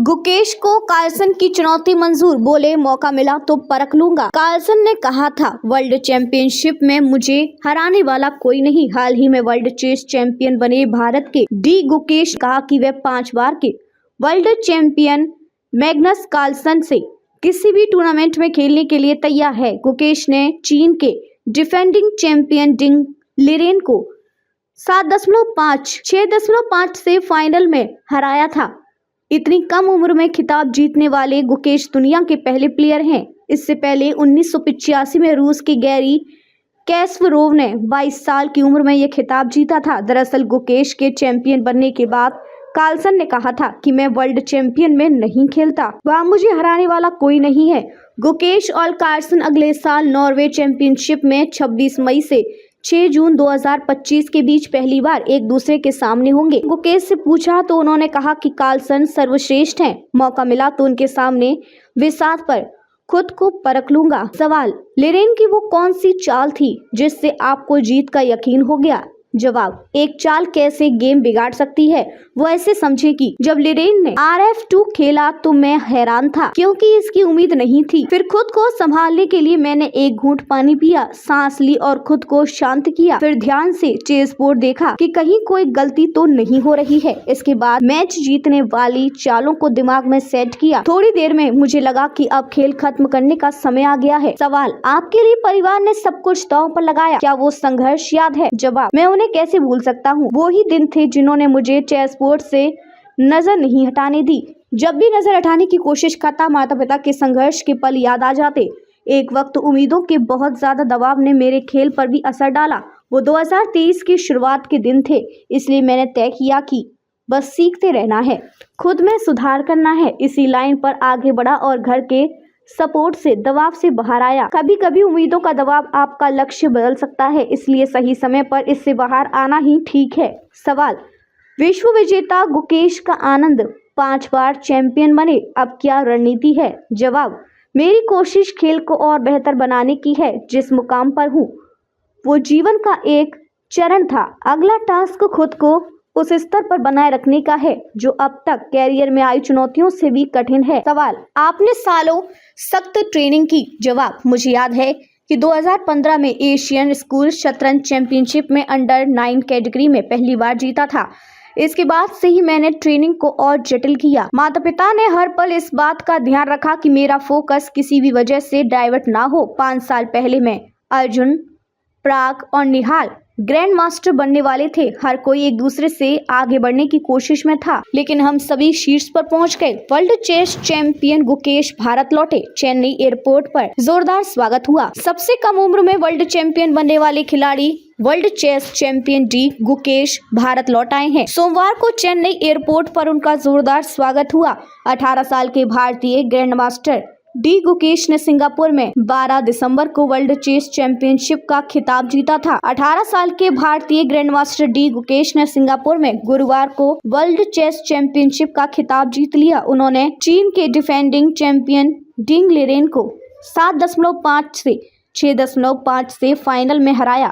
गुकेश को कार्लसन की चुनौती मंजूर, बोले मौका मिला तो परख लूंगा। कार्लसन ने कहा था, वर्ल्ड चैंपियनशिप में मुझे हराने वाला कोई नहीं। हाल ही में वर्ल्ड चेस चैंपियन बने भारत के डी गुकेश कहा कि वे 5 बार के वर्ल्ड चैंपियन मैग्नस कार्लसन से किसी भी टूर्नामेंट में खेलने के लिए तैयार है। गुकेश ने चीन के डिफेंडिंग चैंपियन डिंग लिरेन को 7.5, 6.5 से फाइनल में हराया था। इतनी कम उम्र में खिताब जीतने वाले गुकेश दुनिया के पहले प्लेयर हैं। इससे पहले 1985 में रूस के गैरी कैस्परोव ने 22 साल की उम्र में यह खिताब जीता था। दरअसल गुकेश के चैंपियन बनने के बाद कार्लसन ने कहा था कि मैं वर्ल्ड चैंपियन में नहीं खेलता, वहाँ मुझे हराने वाला कोई नहीं है। गुकेश और कार्लसन अगले साल नॉर्वे चैंपियनशिप में 26 मई से 6 जून 2025 के बीच पहली बार एक दूसरे के सामने होंगे। गुकेश से पूछा तो उन्होंने कहा कि कार्लसन सर्वश्रेष्ठ हैं, मौका मिला तो उनके सामने विसात पर खुद को परख लूंगा। सवाल, लिरेन की वो कौन सी चाल थी जिससे आपको जीत का यकीन हो गया? जवाब, एक चाल कैसे गेम बिगाड़ सकती है, वो ऐसे समझे कि जब लिरेन ने RF2 खेला तो मैं हैरान था क्योंकि इसकी उम्मीद नहीं थी। फिर खुद को संभालने के लिए मैंने एक घूंट पानी पिया, सांस ली और खुद को शांत किया। फिर ध्यान से चेस बोर्ड देखा कि कहीं कोई गलती तो नहीं हो रही है। इसके बाद मैच जीतने वाली चालों को दिमाग में सेट किया। थोड़ी देर में मुझे लगा कि अब खेल खत्म करने का समय आ गया है। सवाल, आपके लिए परिवार ने सब कुछ दांव पर लगाया, क्या वो संघर्ष याद है? जवाब, मैं उन्हें कैसे भूल सकता हूँ। वो ही दिन थे जिन्होंने मुझे चेस बोर्ड से नजर नहीं हटाने दी। जब भी नजर हटाने की कोशिश करता, माता पिता के संघर्ष के पल याद आ जाते। एक वक्त उम्मीदों के बहुत ज्यादा दबाव ने मेरे खेल पर भी असर डाला। वो 2023 की शुरुआत के दिन थे, इसलिए मैंने तय किया कि बस सीखते रहना है, खुद में सुधार करना है। इसी लाइन पर आगे बढ़ा और घर के सपोर्ट से दबाव से बाहर आया। कभी कभी उम्मीदों का दबाव आपका लक्ष्य बदल सकता है, इसलिए सही समय पर इससे बाहर आना ही ठीक है। सवाल, विश्व विजेता गुकेश का आनंद 5 बार चैंपियन बने, अब क्या रणनीति है? जवाब, मेरी कोशिश खेल को और बेहतर बनाने की है। जिस मुकाम पर हूँ वो जीवन का एक चरण था। अगला टास्क खुद को उस स्तर पर बनाए रखने का है जो अब तक कैरियर में आई चुनौतियों से भी कठिन है। सवाल, आपने सालों सख्त ट्रेनिंग की। जवाब, मुझे याद है कि 2015 में एशियन स्कूल शतरंज चैंपियनशिप में अंडर 9 कैटेगरी में पहली बार जीता था। इसके बाद से ही मैंने ट्रेनिंग को और जटिल किया। माता पिता ने हर पल इस बात का ध्यान रखा कि मेरा फोकस किसी भी वजह से डाइवर्ट ना हो। 5 साल पहले मैं, अर्जुन, प्राग और निहाल ग्रैंड मास्टर बनने वाले थे। हर कोई एक दूसरे से आगे बढ़ने की कोशिश में था, लेकिन हम सभी शीर्ष पर पहुंच गए। World chess champion Gukesh Bharat लौटे। चेन्नई एयरपोर्ट पर जोरदार स्वागत हुआ। सबसे कम उम्र में वर्ल्ड चैंपियन बनने वाले खिलाड़ी world chess champion D Gukesh Bharat लौट आए हैं। सोमवार को चेन्नई एयरपोर्ट पर उनका जोरदार स्वागत हुआ। 18 साल के भारतीय ग्रैंड मास्टर डी गुकेश ने सिंगापुर में 12 दिसंबर को वर्ल्ड चेस चैंपियनशिप का खिताब जीता था। 18 साल के भारतीय ग्रैंडमास्टर डी गुकेश ने सिंगापुर में गुरुवार को वर्ल्ड चेस चैंपियनशिप का खिताब जीत लिया। उन्होंने चीन के डिफेंडिंग चैंपियन डिंग लिरेन को 7.5 से 6.5 से फाइनल में हराया।